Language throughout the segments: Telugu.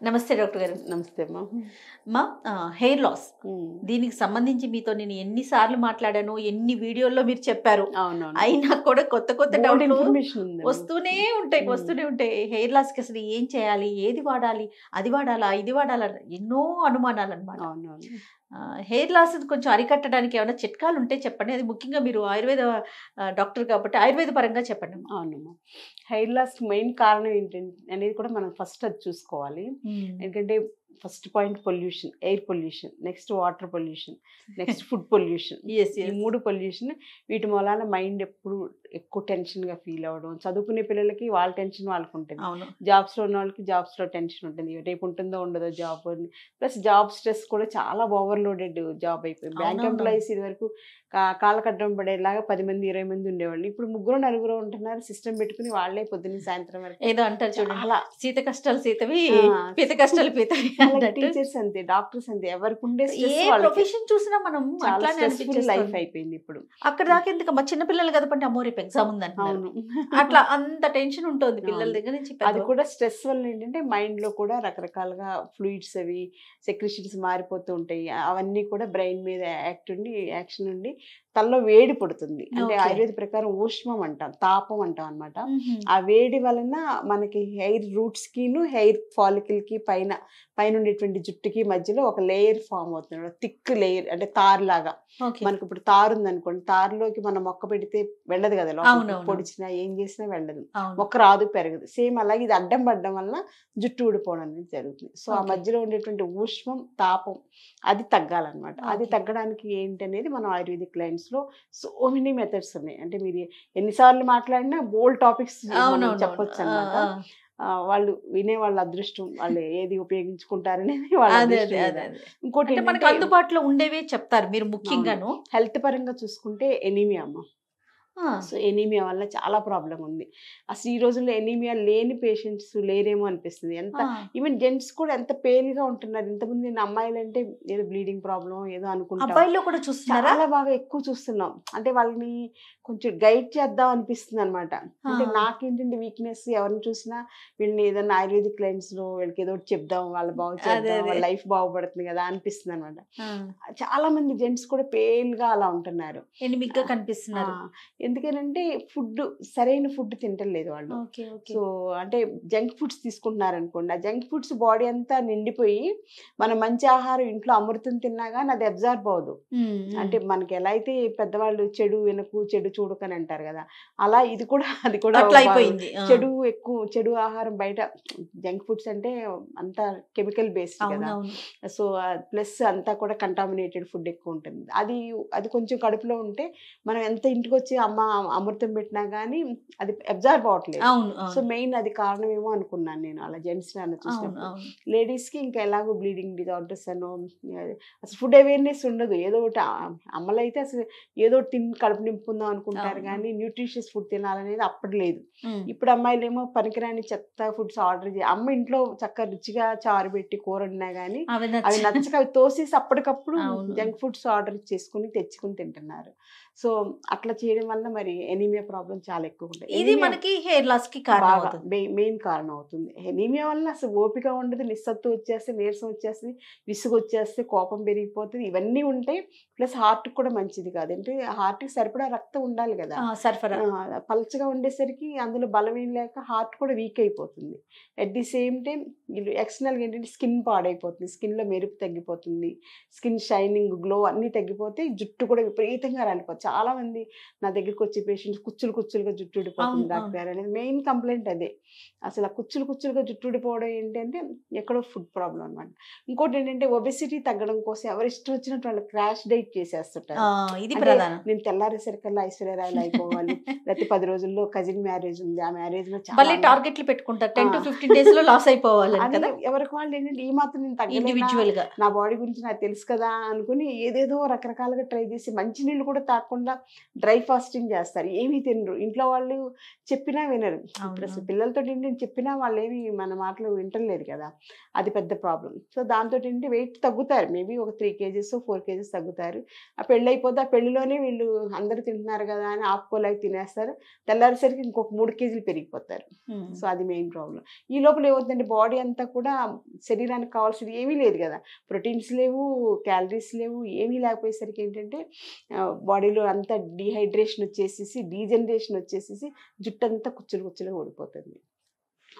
నమస్తే డాక్టర్ గారు. నమస్తే అమ్మా. మా హెయిర్ లాస్ దీనికి సంబంధించి మీతో నేను ఎన్నిసార్లు మాట్లాడాను, ఎన్ని వీడియోల్లో మీరు చెప్పారు. అవునవును. అయినా కూడా కొత్త కొత్త Bold డౌట్లు information ఉంది. వస్తూనే ఉంటాయి. హెయిర్ లాస్కి అసలు ఏం చేయాలి, ఏది వాడాలి, అది వాడాలా, ఇది వాడాలా, ఎన్నో అనుమానాలు అనమాట. అవునవును. హెయిర్ లాస్ కొంచెం అరికట్టడానికి ఏమైనా చిట్కాలు ఉంటే చెప్పండి. అది ముఖ్యంగా మీరు ఆయుర్వేద డాక్టర్ కాబట్టి ఆయుర్వేద పరంగా చెప్పండి. అవునమ్మా. హెయిర్ లాస్ మెయిన్ కారణం ఏంటంటే అనేది కూడా మనం ఫస్ట్ అది చూసుకోవాలి. ఎందుకంటే first point pollution, air pollution, next water pollution, next food pollution. ఈ 3 పొల్యూషన్ వీటి మూలాన మైండ్ ఎప్పుడు ఎక్కువ టెన్షన్గా ఫీల్ అవ్వడం. చదువుకునే పిల్లలకి వాళ్ళ టెన్షన్ వాళ్ళకి ఉంటుంది, జాబ్స్లో ఉన్న వాళ్ళకి జాబ్స్లో టెన్షన్ ఉంటుంది, రేపు ఉంటుందో ఉండదో జాబ్. ప్లస్ జాబ్ స్ట్రెస్ కూడా చాలా ఓవర్లోడెడ్ జాబ్ అయిపోయింది. బ్యాంక్ ఎంప్లాయీస్ ఇది వరకు కాళ్ళ కట్టడం పడేలాగా 10 మంది 20 మంది ఉండేవాళ్ళు. ఇప్పుడు 3-4 ఉంటున్నారు. సిస్టమ్ పెట్టుకుని వాళ్ళే పొద్దున్న సాయంత్రం వరకు ఏదో అంటారు చూడండి, అలా సీత కష్టాలు సీతవి, పీత కష్టాలు పీతవి. టీచర్స్ అంతే, డాక్టర్స్ అంతే, ఎవరికి ఉండే ప్రొఫెషన్ చూసినా మనం లైఫ్ అయిపోయింది ఇప్పుడు. అక్కడ దాకా ఎందుకమ్మా, చిన్నపిల్లలు కదపండి, అమ్మో రేపు ఎగ్జామ్ ఉందంటున్నారు, అట్లా అంత టెన్షన్ ఉంటుంది పిల్లల దగ్గర నుంచి. అది కూడా స్ట్రెస్ వల్ల ఏంటంటే మైండ్ లో కూడా రకరకాలుగా ఫ్లూయిడ్స్ అవి సెక్రిషన్స్ మారిపోతూ ఉంటాయి. అవన్నీ కూడా బ్రెయిన్ మీద యాక్షన్ ఉండి తలలో వేడి పడుతుంది. అంటే ఆయుర్వేద ప్రకారం ఊష్మం అంటాం, తాపం అంటాం అనమాట. ఆ వేడి వలన మనకి హెయిర్ రూట్స్ కిను హెయిర్ ఫాలికల్ కి పైన ఉండేటువంటి జుట్టుకి మధ్యలో ఒక లేయర్ ఫామ్ అవుతుంది, థిక్ లేయర్. అంటే తారు లాగా మనకి ఇప్పుడు తారు ఉంది అనుకోండి, తారులోకి మనం మొక్క పెడితే వెళ్ళదు కదా, పొడిచినా ఏం చేసినా వెళ్ళదు, మొక్క రాదు, పెరగదు. సేమ్ అలాగే ఇది అడ్డం పడడం వలన జుట్టు ఊడిపోవడం అనేది జరుగుతుంది. సో ఆ మధ్యలో ఉండేటువంటి ఊష్మం, తాపం అది తగ్గాలన్నమాట. అది తగ్గడానికి ఏంటనేది మనం ఆయుర్వేదిక్ లైన్స్ లో సో మెనీ మెథడ్స్ ఉన్నాయి. అంటే మీరు ఎన్నిసార్లు మాట్లాడినా బోల్డ్ టాపిక్స్ చెప్పొచ్చు అన్నమాట. వాళ్ళు వినే వాళ్ళ అదృష్టం, వాళ్ళు ఏది ఉపయోగించుకుంటారనేది వాళ్ళ. ఇంకోటి మనకి అందుబాటులో ఉండేవే చెప్తారు మీరు. ముఖ్యంగాను హెల్త్ పరంగా చూసుకుంటే ఎనీమియా అమ్మ. సో ఎనీమియా వల్ల చాలా ప్రాబ్లం ఉంది. అసలు ఈ రోజుల్లో ఎనీమియా లేని పేషెంట్స్ లేరేమో అనిపిస్తుంది. ఎంత ఈవెన్ జెంట్స్ కూడా ఎంత పేలుగా ఉంటున్నారు. ఇంతకుముందు నేను అమ్మాయిలు అంటే ఏదో బ్లీడింగ్ ప్రాబ్లం ఏదో అనుకుంటాం, చాలా బాగా ఎక్కువ చూస్తున్నాం. అంటే వాళ్ళని కొంచెం గైడ్ చేద్దాం అనిపిస్తుంది అనమాట. అంటే నాకేంటంటే వీక్నెస్, ఎవరిని చూసినా వీళ్ళని ఏదైనా ఆయుర్వేదిక్ లైన్స్ లో వీళ్ళకి ఏదో చెప్దాం, వాళ్ళ బాగు చేద్దాం, వాళ్ళ లైఫ్ బాగుపడుతుంది కదా అనిపిస్తుంది అనమాట. చాలా మంది జెంట్స్ కూడా పేలుగా అలా ఉంటున్నారు, కనిపిస్తున్నారు. ఎందుకనంటే ఫుడ్, సరైన ఫుడ్ తింటలేదు వాళ్ళు. సో అంటే జంక్ ఫుడ్స్ తీసుకుంటున్నారు అనుకోండి, ఆ జంక్ ఫుడ్స్ బాడీ అంతా నిండిపోయి మనం మంచి ఆహారం ఇంట్లో అమృతం తిన్నా కానీ అది అబ్జార్బ్ అవ్వదు. అంటే మనకి ఎలా అయితే పెద్దవాళ్ళు చెడు వినకు చెడు చూడకని అంటారు కదా, అలా ఇది కూడా అది కూడా అయిపోయింది. చెడు ఆహారం బయట జంక్ ఫుడ్స్ అంటే అంతా కెమికల్ బేస్డ్ కదా. సో ప్లస్ అంతా కూడా కంటామినేటెడ్ ఫుడ్ ఎక్కువ ఉంటుంది. అది కొంచెం కడుపులో ఉంటే మనం ఎంత ఇంటికి వచ్చి అమ్మ అమృతం పెట్టినా కానీ అది అబ్జార్బ్ అవ్వట్లేదు. సో మెయిన్ అది కారణమేమో అనుకున్నాను నేను అలా జెంట్స్ అలా చూసినప్పుడు. లేడీస్ కి ఇంకా ఎలాగో బ్లీడింగ్ డిజార్డర్స్ అనో అసలు ఫుడ్ అవేర్నెస్ ఉండదు. ఏదో ఒకటి అమ్మలు అయితే అసలు ఏదో తిని కడుపు నింపుకుందాం అనుకుంటారు కానీ న్యూట్రిషియస్ ఫుడ్ తినాలనేది అప్పుడు లేదు. ఇప్పుడు అమ్మాయిలు ఏమో పనికిరాని చెత్త ఫుడ్స్ ఆర్డర్ చేసి, అమ్మ ఇంట్లో చక్కగా రుచిగా చారు పెట్టి కూర వండినా కానీ అవి నచ్చక అవి తోసేసి అప్పటికప్పుడు జంక్ ఫుడ్స్ ఆర్డర్ చేసుకుని తెచ్చుకుని తింటున్నారు. సో అట్లా చేయడం వల్ల మరి ఎనీమియా ప్రాబ్లం చాలా ఎక్కువ ఉంటుంది. ఇది మనకి హెయిర్ లాస్ కి మెయిన్ కారణం అవుతుంది. ఎనీమియా వల్ల అసలు ఓపిక ఉండదు, నిస్సత్తు వచ్చేస్తే, నీరసం వచ్చేస్తుంది, విసుగు వచ్చేస్తే, కోపం పెరిగిపోతుంది, ఇవన్నీ ఉంటాయి. ప్లస్ హార్ట్ కూడా మంచిది కాదు. అంటే హార్ట్ కి సరిపడా రక్తం ఉండాలి కదా, సరఫరా పల్చగా ఉండేసరికి అందులో బలం ఏం లేక హార్ట్ కూడా వీక్ అయిపోతుంది. అట్ ది సేమ్ టైం ఎక్స్టర్నల్గా ఏంటంటే స్కిన్ పాడైపోతుంది, స్కిన్ లో మెరుపు తగ్గిపోతుంది, స్కిన్ షైనింగ్, గ్లో అన్నీ తగ్గిపోతే జుట్టు కూడా విపరీతంగా రాలిపోతుంది. చాలా మంది నా దగ్గరికి వచ్చే పేషెంట్స్ కుచ్చులుగా జుట్టు ఊడిపోతుంది డాక్టర్ గారు అనేది మెయిన్ కంప్లైంట్ అదే. అసలు ఆ కుచ్చులుగా జుట్టు ఊడిపోవడం ఏంటంటే ఎక్కడో ఫుడ్ ప్రాబ్లం అనమాట. ఇంకోటి ఏంటంటే ఒబెసిటీ తగ్గడం కోసం ఎవరు ఇష్టం వచ్చినట్టు వాళ్ళు క్రాష్ డైట్ చేసేస్తుంటారు. నేను తెల్లారేసరికల్లా ఐశ్వర్యరాయలు అయిపోవాలి, లేకపోతే 10 రోజుల్లో కజిన్ మ్యారేజ్ ఉంది, ఆ మ్యారేజ్ లో చాలా టార్గెట్లు పెట్టుకుంటారు, 10 to 15 days లో లాస్ అయిపోవాలి. ఎవరికి వాళ్ళు ఏంటంటే ఈ మాత్రం నేను తగ్గలేను, నా బాడీ గురించి నాకు తెలుసు కదా అనుకుని ఏదేదో రకరకాలుగా ట్రై చేసి మంచి నీళ్ళు కూడా తాకుండా తినకుండా డ్రై ఫాస్టింగ్ చేస్తారు, ఏమీ తినరు. ఇంట్లో వాళ్ళు చెప్పినా వినరు. ఇప్పుడు అసలు పిల్లలతో ఏంటి చెప్పినా వాళ్ళు ఏమి మన మాటలు వింటలేదు కదా, అది పెద్ద ప్రాబ్లం. సో దాంతో ఏంటి వెయిట్ తగ్గుతారు, మేబీ ఒక 3 kgs 4 kgs తగ్గుతారు. ఆ పెళ్ళి అయిపోతే ఆ పెళ్లిలోనే వీళ్ళు అందరూ తింటున్నారు కదా అని ఆపుకోలేక తినేస్తారు. తెల్లారేసరికి ఇంకొక 3 kgs పెరిగిపోతారు. సో అది మెయిన్ ప్రాబ్లం. ఈ లోపల ఏమవుతుందంటే బాడీ అంతా కూడా శరీరానికి కావాల్సింది ఏమీ లేదు కదా, ప్రోటీన్స్ లేవు, క్యాలరీస్ లేవు, ఏమీ లేకపోయేసరికి ఏంటంటే బాడీలో అంతా డీహైడ్రేషన్ వచ్చేసేసి డీజనరేషన్ వచ్చేసేసి జుట్టు అంతా కుచ్చులుగా ఊడిపోతుంది.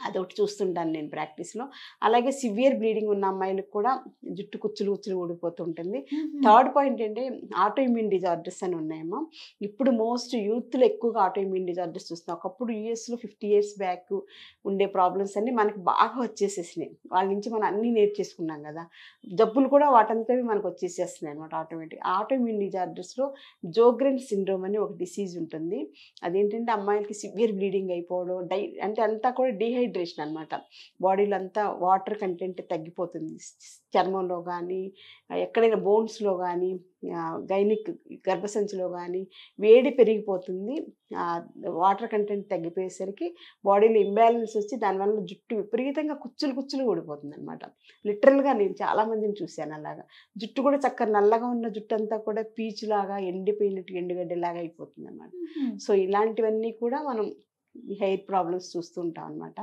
అదొకటి చూస్తుంటాను నేను ప్రాక్టీస్లో. అలాగే సివియర్ బ్లీడింగ్ ఉన్న అమ్మాయిలకు కూడా జుట్టు కుచ్చులు ఊడిపోతుంటుంది. థర్డ్ పాయింట్ ఏంటంటే ఆటో ఇమ్యూన్ డిజార్డర్స్ అని ఉన్నాయమ్మా. ఇప్పుడు మోస్ట్ యూత్లో ఎక్కువగా ఆటో ఇమ్యూన్ డిజార్డర్స్ చూస్తున్నాం. ఒకప్పుడు యూఎస్లో 50 years బ్యాక్ ఉండే ప్రాబ్లమ్స్ అన్నీ మనకి బాగా వచ్చేసేసినాయి. వాళ్ళ నుంచి మనం అన్నీ నేర్చేసుకున్నాం కదా, జబ్బులు కూడా వాటంతవి మనకు వచ్చేసేస్తున్నాయి అనమాట ఆటోమేటిక్. ఆటో ఇమ్యూన్ డిజార్డర్స్లో జోగ్రెన్ సిండ్రోమ్ అని ఒక డిసీజ్ ఉంటుంది. అదేంటంటే అమ్మాయిలకి సివియర్ బ్లీడింగ్ అయిపోవడం, అంటే అంతా కూడా డీహైడ్రేషన్ అనమాట. బాడీలో అంతా వాటర్ కంటెంట్ తగ్గిపోతుంది. చర్మంలో కానీ, ఎక్కడైనా బోన్స్లో కానీ, గైనిక్ గర్భసంచిలో కానీ వేడి పెరిగిపోతుంది. వాటర్ కంటెంట్ తగ్గిపోయేసరికి బాడీలో ఇంబ్యాలెన్స్ వచ్చి దానివల్ల జుట్టు విపరీతంగా కుచ్చులు ఊడిపోతుంది అనమాట. లిటరల్గా నేను చాలామందిని చూశాను అలాగా. జుట్టు కూడా చక్కగా నల్లగా ఉన్న జుట్టు అంతా కూడా పీచులాగా ఎండిపోయినట్టు ఎండుగడ్డలాగా అయిపోతుంది అనమాట. సో ఇలాంటివన్నీ కూడా మనం హెయిర్ ప్రాబ్లమ్స్ చూస్తుంటాం అనమాట.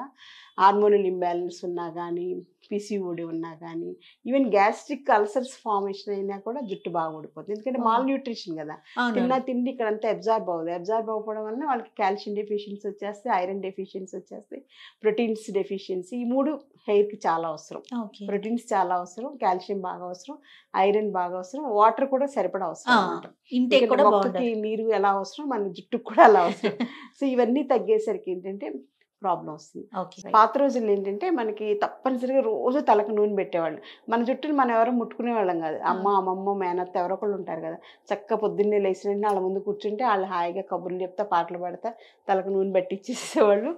హార్మోనల్ ఇంబ్యాలెన్స్ ఉన్నా కానీ, పిసిఓడి ఉన్నా కానీ, ఈవెన్ గ్యాస్ట్రిక్ అల్సర్స్ ఫార్మేషన్ అయినా కూడా జుట్టు బాగా ఊడిపోతుంది. ఎందుకంటే మాల్ న్యూట్రిషన్ కదా, తిన్నా తిండి ఇక్కడంతా అబ్జార్బ్ అవ్వడం వల్ల వాళ్ళకి కాల్షియం డెఫిషియన్సీ వచ్చేస్తే, ఐరన్ డెఫిషియన్సీ వచ్చేస్తే, ప్రోటీన్స్ డెఫిషియన్సీ, ఈ 3 హెయిర్కి చాలా అవసరం. ప్రోటీన్స్ చాలా అవసరం, కాల్షియం బాగా అవసరం, ఐరన్ బాగా అవసరం, వాటర్ కూడా సరిపడా అవసరం అనమాట. మొక్కకి నీరు ఎలా అవసరం మన జుట్టుకు కూడా అలా అవసరం. సో ఇవన్నీ తగ్గేసరికి ఏంటంటే ప్రాబ్లం వస్తుంది. పాత రోజుల్లో ఏంటంటే మనకి తప్పనిసరిగా రోజు తలకు నూనె పెట్టేవాళ్ళు. మన జుట్టుని మనం ఎవరో ముట్టుకునే వాళ్ళం కాదు. అమ్మమ్మ మేనత్త ఎవరో ఒకళ్ళు ఉంటారు కదా, చక్క పొద్దున్నే లేచిన వెంటనే వాళ్ళ ముందు కూర్చుంటే వాళ్ళు హాయిగా కబుర్లు చెప్తా పాటలు పాడతా తలకు నూనె పెట్టిచ్చేసేవాళ్ళు.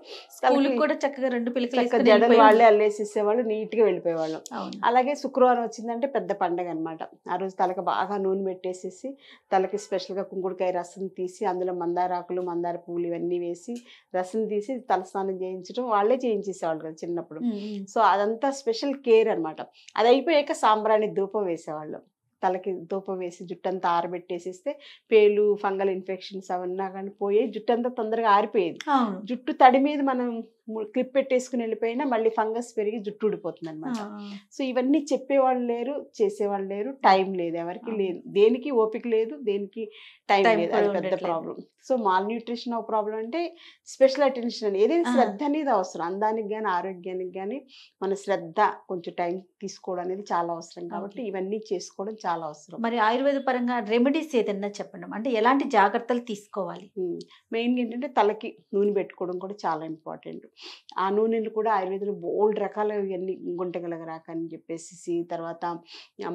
కూడా చక్కగా 2 పిల్లలు జడలు వాళ్ళే అల్లేసేసేవాళ్ళు, నీట్గా వెళ్ళిపోయేవాళ్ళం. అలాగే శుక్రవారం వచ్చిందంటే పెద్ద పండగ అనమాట. ఆ రోజు తలకు బాగా నూనె పెట్టేసేసి తలకి స్పెషల్గా కుంకుడుకాయ రసం తీసి అందులో మందారాకులు, మందార పువ్వులు ఇవన్నీ వేసి రసం తీసి తలస్నానం చేయించడం వాళ్ళే చేయించేసేవాళ్ళు కదా చిన్నప్పుడు. సో అదంతా స్పెషల్ కేర్ అనమాట. అది అయిపోయాక సాంబ్రాణి ధూపం వేసేవాళ్ళు. తలకి ధూపం వేసి జుట్టంతా ఆరబెట్టేసేస్తే పేలు, ఫంగల్ ఇన్ఫెక్షన్స్ అవన్నా కానీ పోయి జుట్టంతా తొందరగా ఆరిపోయేది. జుట్టు తడి మీద మనం క్లిప్ పెట్టేసుకుని వెళ్ళిపోయినా మళ్ళీ ఫంగస్ పెరిగి జుట్టు ఊడిపోతుంది అనమాట. సో ఇవన్నీ చెప్పేవాళ్ళు లేరు, చేసేవాళ్ళు లేరు, టైం లేదు, ఎవరికి లేదు, దేనికి ఓపిక లేదు, దేనికి టైం లేదు, అది పెద్ద ప్రాబ్లం. సో మాల్ న్యూట్రిషన్ ఒక ప్రాబ్లం అంటే స్పెషల్ అటెన్షన్ అని ఏదైనా శ్రద్ధ అనేది అవసరం. అందానికి కానీ ఆరోగ్యానికి కానీ మన శ్రద్ధ కొంచెం టైం తీసుకోవడం అనేది చాలా అవసరం. కాబట్టి ఇవన్నీ చేసుకోవడం చాలా అవసరం. మరి ఆయుర్వేద పరంగా రెమెడీస్ ఏదన్నా చెప్పండి, అంటే ఎలాంటి జాగ్రత్తలు తీసుకోవాలి? మెయిన్గా ఏంటంటే తలకి నూనె పెట్టుకోవడం కూడా చాలా ఇంపార్టెంట్. ఆ నూనెలు కూడా ఆయుర్వేదంలో బోల్డ్ రకాల ఇవన్నీ గుంటగలగరాక అని చెప్పేసి, తర్వాత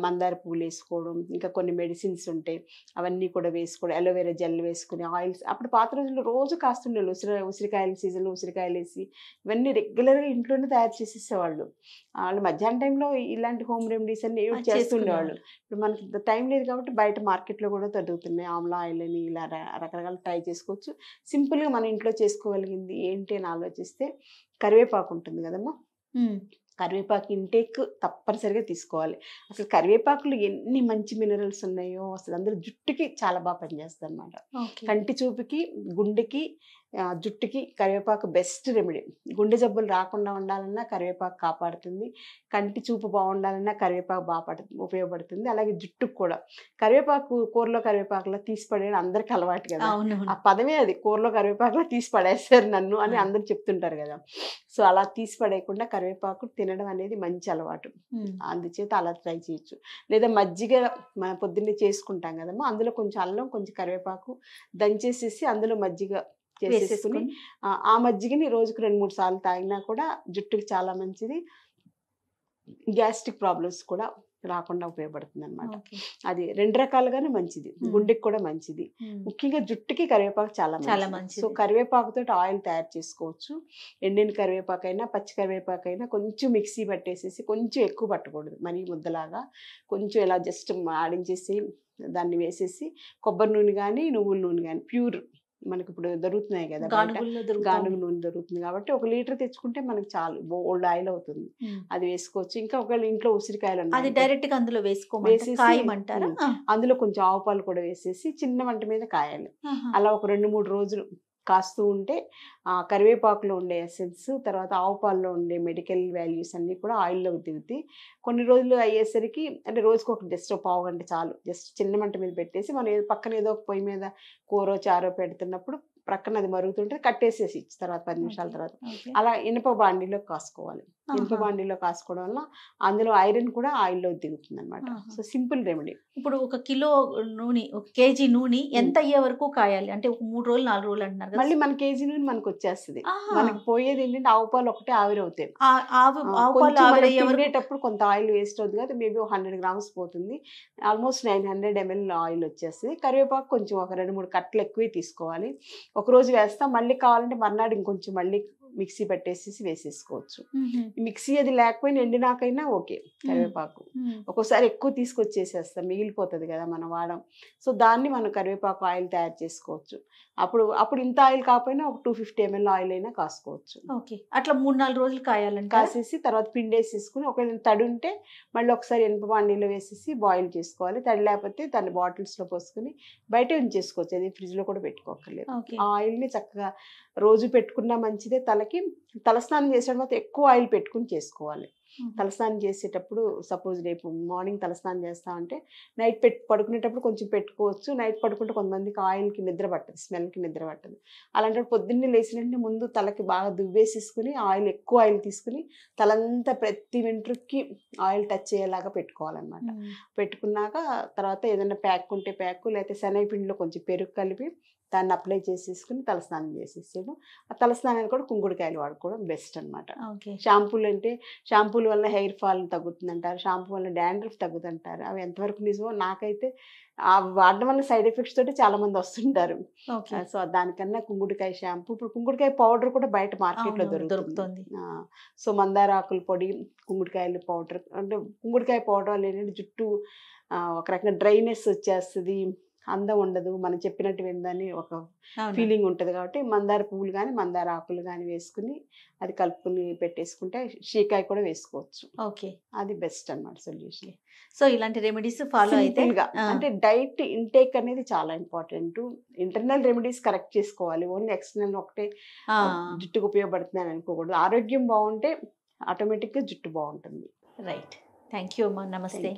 మందార పువ్వులు వేసుకోవడం, ఇంకా కొన్ని మెడిసిన్స్ ఉంటాయి అవన్నీ కూడా వేసుకోవడం, అలోవెరా జెల్ వేసుకుని ఆయిల్స్. అప్పుడు పాత రోజుల్లో రోజు కాస్తుండేవాళ్ళు. ఉసిరికాయల సీజన్లో ఉసిరికాయలు వేసి ఇవన్నీ రెగ్యులర్గా ఇంట్లోనే తయారు చేసేసేవాళ్ళు. వాళ్ళు మధ్యాహ్నం టైంలో ఇలాంటి హోమ్ రెమెడీస్ అన్ని చేస్తుండేవాళ్ళు. ఇప్పుడు మనకి టైం లేదు కాబట్టి బయట మార్కెట్లో కూడా దొరుకుతున్నాయి. ఆమ్లా ఆయిల్ అని ఇలా రకరకాల ట్రై చేసుకోవచ్చు. సింపుల్గా మన ఇంట్లో చేసుకోగలిగింది ఏంటి అని ఆలోచిస్తే కరివేపాకు ఉంటుంది కదమ్మా, కరివేపాకు ఇంటేక్ తప్పనిసరిగా తీసుకోవాలి. అసలు కరివేపాకులు ఎన్ని మంచి మినరల్స్ ఉన్నాయో అసలు అందరూ జుట్టుకి చాలా బాగా పనిచేస్తుంది అనమాట. కంటి చూపుకి, గుండెకి, జుట్టుకి కరివేపాకు బెస్ట్ రెమెడీ. గుండె జబ్బులు రాకుండా ఉండాలన్నా కరివేపాకు కాపాడుతుంది, కంటి చూపు బాగుండాలన్నా కరివేపాకు బాగా ఉపయోగపడుతుంది. అలాగే జుట్టుకు కూడా కరివేపాకు, కూరలో కరివేపాకులో తీసి పడేయడం అందరికి అలవాటు కదా, ఆ పదమే అది, కూరలో కరివేపాకులో తీసి పడేస్తారు నన్ను అని అందరు చెప్తుంటారు కదా. సో అలా తీసి పడేయకుండా కరివేపాకు తినడం అనేది మంచి అలవాటు. అందుచేత అలా ట్రై చేయొచ్చు. లేదా మజ్జిగ మనం పొద్దున్నే చేసుకుంటాం కదమ్మా, అందులో కొంచెం అల్లం, కొంచెం కరివేపాకు దంచేసేసి అందులో మజ్జిగ చేసేసుకుని ఆ మజ్జిగని రోజుకు 2-3 సార్లు తాగినా కూడా జుట్టుకి చాలా మంచిది. గ్యాస్ట్రిక్ ప్రాబ్లమ్స్ కూడా రాకుండా ఉపయోగపడుతుంది అనమాట. అది 2 రకాలుగానే మంచిది, గుండెకి కూడా మంచిది. ముఖ్యంగా జుట్టుకి కరివేపాకు చాలా మంచిది. సో కరివేపాకుతో ఆయిల్ తయారు చేసుకోవచ్చు. ఎండిన కరివేపాకైనా పచ్చి కరివేపాకైనా కొంచెం మిక్సీ పట్టేసేసి, కొంచెం ఎక్కువ పట్టకూడదు, మరీ ముద్దలాగా, కొంచెం ఇలా జస్ట్ ఆడించేసి దాన్ని వేసేసి కొబ్బరి నూనె కానీ నువ్వుల నూనె కానీ ప్యూర్ మనకి ఇప్పుడు దొరుకుతున్నాయి కదా బయట. గానుగుల్లో గానుగ దొరుకుతుంది. నూనె దొరుకుతుంది కాబట్టి 1 లీటర్ తెచ్చుకుంటే మనకి చాలు, బోల్డ్ ఆయిల్ అవుతుంది. అది వేసుకోవచ్చు. ఇంకా ఒకవేళ ఇంట్లో ఉసిరికాయలు అది ఉన్నాయి డైరెక్ట్ గా అందులో వేసుకోమంటారా? వేసేసి కాయమంటారా? అందులో కొంచెం ఆవు పాలు కూడా వేసేసి చిన్న మంట మీద కాయాలి. ఆహా. అలా ఒక 2-3 రోజులు కాస్తూ ఉంటే ఆ కరివేపాకులో ఉండే ఎసెన్స్, తర్వాత ఆవు పాలలో ఉండే మెడికల్ వాల్యూస్ అన్నీ కూడా ఆయిల్లోకి దిగుతాయి. కొన్ని రోజులు అయ్యేసరికి అంటే రోజుకి ఒక జస్ట్ పావు గంట చాలు, జస్ట్ చిన్న మంట మీద పెట్టేసి మనం పక్కన ఏదో ఒక పొయ్యి మీద కూరో చారో పెడుతున్నప్పుడు ప్రక్కన అది మరుగుతుంటే కట్టేసేసి తర్వాత 10 నిమిషాల తర్వాత అలా ఇనుప బాండీలో కాసుకోవాలి. ఇనుప బాండీలో కాసుకోవడం వల్ల అందులో ఐరన్ కూడా ఆయిల్లో దిగుతుంది అనమాట. So simple remedy. ఇప్పుడు 1 కిలో నూనె, 1 కేజీ నూనె ఎంత అయ్యే వరకు కాయాలి? అంటే ఒక 3 రోజులు 4 రోజులు అంటున్నారు కదా. మళ్ళీ మన కేజీ నూనె మనకు వచ్చేస్తుంది. మనకి పోయేది ఏంటంటే ఆవు పాలు ఒకటే ఆవిరి అవుతాయి. తినేటప్పుడు కొంత ఆయిల్ వేస్ట్ అవుతుంది కదా, మేబీ 100 గ్రామ్స్ పోతుంది. ఆల్మోస్ట్ 900 ml ఆయిల్ వచ్చేస్తుంది. కరివేపాకు కొంచెం ఒక 2-3 కట్టలు ఎక్కువే తీసుకోవాలి. ఒక రోజు వేస్తాం, మళ్ళీ కావాలంటే మర్నాడు ఇంకొంచెం మళ్ళీ మిక్సీ పెట్టేసి వేసేసుకోవచ్చు. మిక్సీ అది లేకపోయినా ఎండినాకైనా ఓకే కరివేపాకు. ఒక్కోసారి ఎక్కువ తీసుకొచ్చేసేస్తాం, మిగిలిపోతుంది కదా మనం వాడం. సో దాన్ని మనం కరివేపాకు ఆయిల్ తయారు చేసుకోవచ్చు. అప్పుడు ఇంత ఆయిల్ కాకపోయినా ఒక 250 ml ఆయిల్ అయినా కాసుకోవచ్చు. ఓకే, అట్లా 3-4 రోజులు కాయాలంటే కాసేసి తర్వాత పిండేసేసుకుని ఒకవేళ తడి ఉంటే మళ్ళీ ఒకసారి ఎనుప బాండీలో వేసేసి బాయిల్ చేసుకోవాలి. తడి లేకపోతే దాన్ని బాటిల్స్లో పోసుకొని బయట ఉంచేసుకోవచ్చు. అది ఫ్రిడ్జ్లో కూడా పెట్టుకోకర్లేదు. ఆ ఆయిల్ని చక్కగా రోజు పెట్టుకున్నా మంచిదే. తలస్నానం చేసే తర్వాత ఎక్కువ ఆయిల్ పెట్టుకుని చేసుకోవాలి. తలస్నానం చేసేటప్పుడు సపోజ్ రేపు మార్నింగ్ తలస్నానం చేస్తామంటే నైట్ పడుకునేటప్పుడు కొంచెం పెట్టుకోవచ్చు. నైట్ పడుకుంటే కొంతమందికి ఆయిల్కి నిద్ర పట్టదు, స్మెల్కి నిద్ర పట్టదు. అలాంటప్పుడు పొద్దున్నే లేచినట్టు ముందు తలకి బాగా దువ్వేసేసుకుని ఎక్కువ ఆయిల్ తీసుకుని తలంతా ప్రతి వెంట్రుకి ఆయిల్ టచ్ అయ్యేలాగా పెట్టుకోవాలన్నమాట. పెట్టుకున్నాక తర్వాత ఏదైనా ప్యాక్ ఉంటే ప్యాక్, లేకపోతే శనగపిండిలో కొంచెం పెరుగు కలిపి దాన్ని అప్లై చేసేసుకుని తలస్నానం చేసేసాడు. ఆ తలస్నానాన్ని కూడా కుంకుడుకాయలు వాడుకోవడం బెస్ట్ అనమాట. షాంపూలు అంటే షాంపూల వల్ల హెయిర్ ఫాల్ తగ్గుతుంది అంటారు, షాంపూ వల్ల డాండ్రఫ్ తగ్గుతుంటారు. అవి ఎంతవరకు నిజమో నాకైతే వాడడం వల్ల సైడ్ ఎఫెక్ట్స్ తోటి చాలా మంది వస్తుంటారు. సో దానికన్నా కుంకుడుకాయ షాంపూ, ఇప్పుడు కుంకుడుకాయ పౌడర్ కూడా బయట మార్కెట్లో దొరుకుతుంది. సో మందార ఆకుల పొడి, కుంకుడుకాయల పౌడర్, అంటే కుంకుడుకాయ పౌడర్ వల్ల ఏంటంటే జుట్టు ఒక రకంగా డ్రైనెస్ వచ్చేస్తుంది, అందం ఉండదు, మనం చెప్పినట్టు విందని ఒక ఫీలింగ్ ఉంటుంది. కాబట్టి మందార పువ్వులు కానీ మందార ఆకులు కానీ వేసుకుని అది కలుపుకుని పెట్టేసుకుంటే షీకాయ కూడా వేసుకోవచ్చు. ఓకే, అది బెస్ట్ అన్నమాట సొల్యూషన్. సో ఇలాంటి రెమెడీస్ ఫాలో అయితే అంటే డైట్ ఇంటేక్ అనేది చాలా ఇంపార్టెంట్. ఇంటర్నల్ రెమెడీస్ కరెక్ట్ చేసుకోవాలి, ఓన్లీ ఎక్స్టర్నల్ ఒకటే జుట్టుకు ఉపయోగపడుతుంది అని అనుకోకూడదు. ఆరోగ్యం బాగుంటే ఆటోమేటిక్గా జుట్టు బాగుంటుంది. రైట్, థ్యాంక్ యూ అమ్మా, నమస్తే.